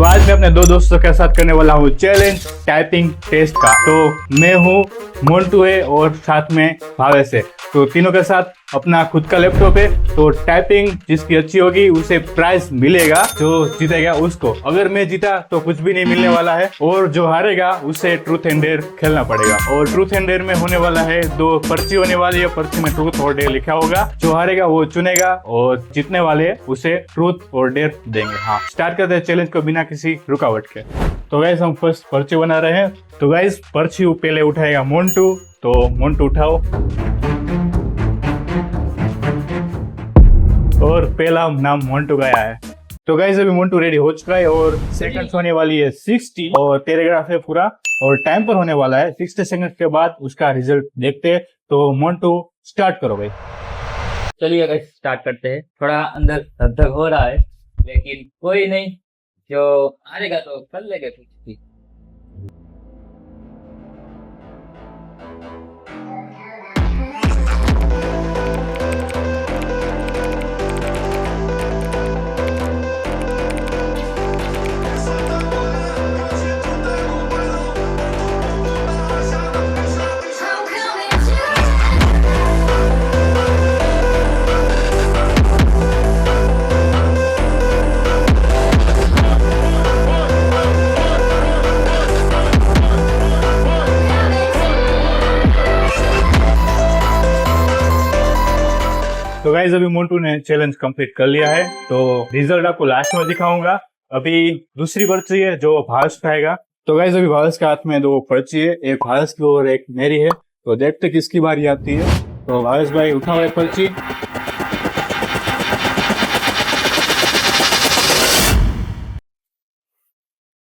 तो आज मैं अपने दो दोस्तों के साथ करने वाला हूँ चैलेंज टाइपिंग टेस्ट का। तो मैं हूँ मोन्टू है और साथ में भावेश है। तो तीनों के साथ अपना खुद का लैपटॉप है। तो टाइपिंग जिसकी अच्छी होगी उसे प्राइज मिलेगा, जो जीतेगा उसको। अगर मैं जीता तो कुछ भी नहीं मिलने वाला है, और जो हारेगा उसे ट्रूथ एंड डेयर खेलना पड़ेगा। और ट्रूथ एंड डेयर में होने वाला है, दो पर्ची होने वाली है, पर्ची में ट्रूथ और डेयर लिखा होगा। जो हारेगा वो चुनेगा और जीतने वाले उसे ट्रूथ और डेयर देंगे। हाँ, स्टार्ट करते हैं चैलेंज को बिना किसी रुकावट के। तो गाइस हम फर्स्ट पर्ची बना रहे हैं। तो गाइस पर्ची पहले उठाएगा मोन्टू। तो मोन्टू उठाओ, और पहला नाम मोन्टू का आया है। तो गाइस अभी मोन्टू रेडी हो चुका है और सेकंड्स होने वाली है 60 और पैराग्राफ है पूरा, और टाइम पर होने वाला है 60 सेकंड के बाद उसका रिजल्ट देखते हैं। तो मोन्टू स्टार्ट करो भाई। चलिए गाइस स्टार्ट करते हैं। थोड़ा अंदर धक हो रहा है, लेकिन कोई नहीं, जो हारेगा तो कर लेगा कुछ भी। तो गाइस अभी मोन्टू ने चैलेंज कंप्लीट कर लिया है। तो रिजल्ट आपको लास्ट में दिखाऊंगा। अभी दूसरी पर्ची है जो भावेश उठाएगा। तो गाइस अभी भावेश के हाथ में दो पर्ची है, एक भावेश की और एक मेरी है। तो देखते किसकी बारी आती है। तो भावेश भाई उठाओ एक पर्ची।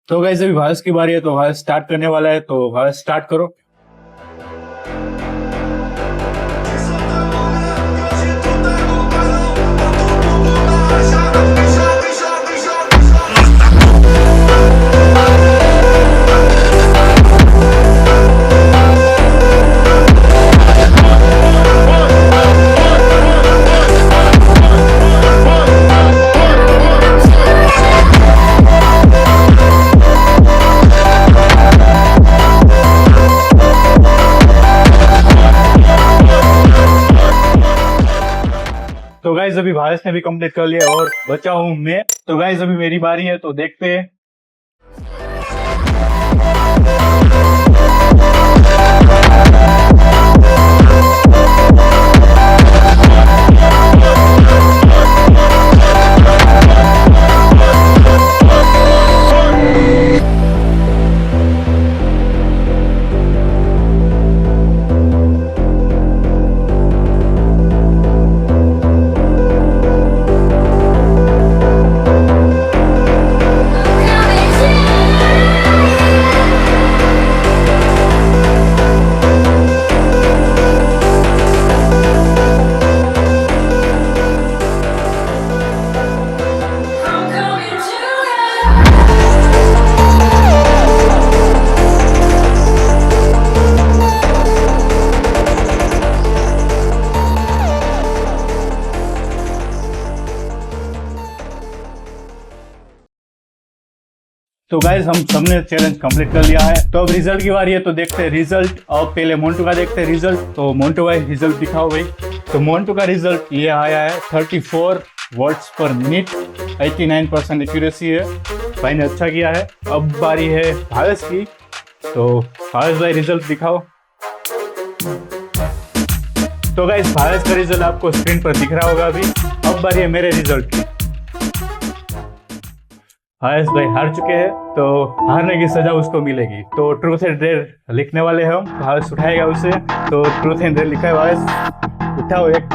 तो गाइस अभी भावेश की बारी है, तो भावेश स्टार्ट करने वाला है। तो भावेश स्टार्ट करो। तो गाइस अभी भावेश ने भी कंप्लीट कर लिया और बचा हूं मैं। तो गाइस अभी मेरी बारी है, तो देखते हैं। तो गाइस हम सबने चैलेंज कंप्लीट कर लिया है। तो अब रिजल्ट की बारी है, तो देखते हैं रिजल्ट। और पहले मोन्टू का देखते हैं रिजल्ट। तो मोन्टू भाई रिजल्ट दिखाओ भाई। तो मोन्टू का रिजल्ट ये आया है 34 वर्ड्स पर मिनट, 89% एक्यूरेसी है। भाई ने अच्छा किया है। अब बारी है भावेश की। तो भावेश भाई रिजल्ट दिखाओ। तो गाइस भावेश का रिजल्ट आपको स्क्रीन पर दिख रहा होगा अभी। अब बारी है मेरे रिजल्ट की। भावेश भाई हार चुके हैं, तो हारने की सजा उसको मिलेगी। तो ट्रूथ एंड डेयर लिखने वाले हैं हम। भावेश उठाएगा उसे। तो ट्रूथ एंड डेयर लिखा है भावेश, उठाओ एक।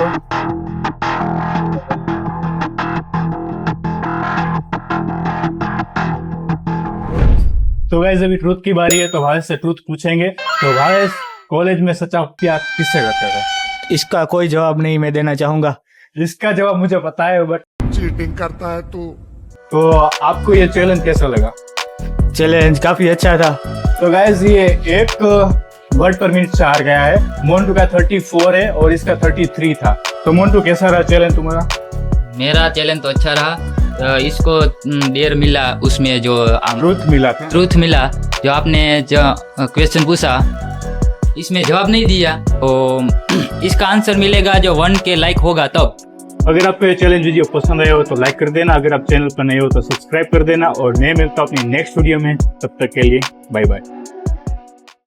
तो गाइस अभी ट्रूथ की बारी है, तो भावेश से ट्रूथ पूछेंगे। तो भावेश कॉलेज में सच्चा प्यार किससे करते थे? इसका कोई जवाब नहीं मैं देना चाहूंगा। इसका जवाब मुझे पता है, बट चीटिंग करता है तू। तो आपको ये चैलेंज कैसा लगा? चैलेंज काफी अच्छा था। तो गाइस ये एक वर्ड पर मिनट से हार गया है। मोन्टू का 34 है और इसका 33 था। तो मोन्टू कैसा रहा चैलेंज तुम्हारा? मेरा चैलेंज तो अच्छा रहा, इसको देर मिला उसमें जो ट्रूथ मिला था। ट्रूथ मिला, जो आपने जो क्वेश्चन पूछा इसमें जवाब नहीं दिया, तो इसका आंसर मिलेगा जो 1K लाइक होगा तब। अगर आपको ये चैलेंज वीडियो पसंद आया हो तो लाइक कर देना, अगर आप चैनल पर नए हो तो सब्सक्राइब कर देना, और मैं मिलता हूँ अपनी नेक्स्ट वीडियो में। तब तक के लिए बाय बाय।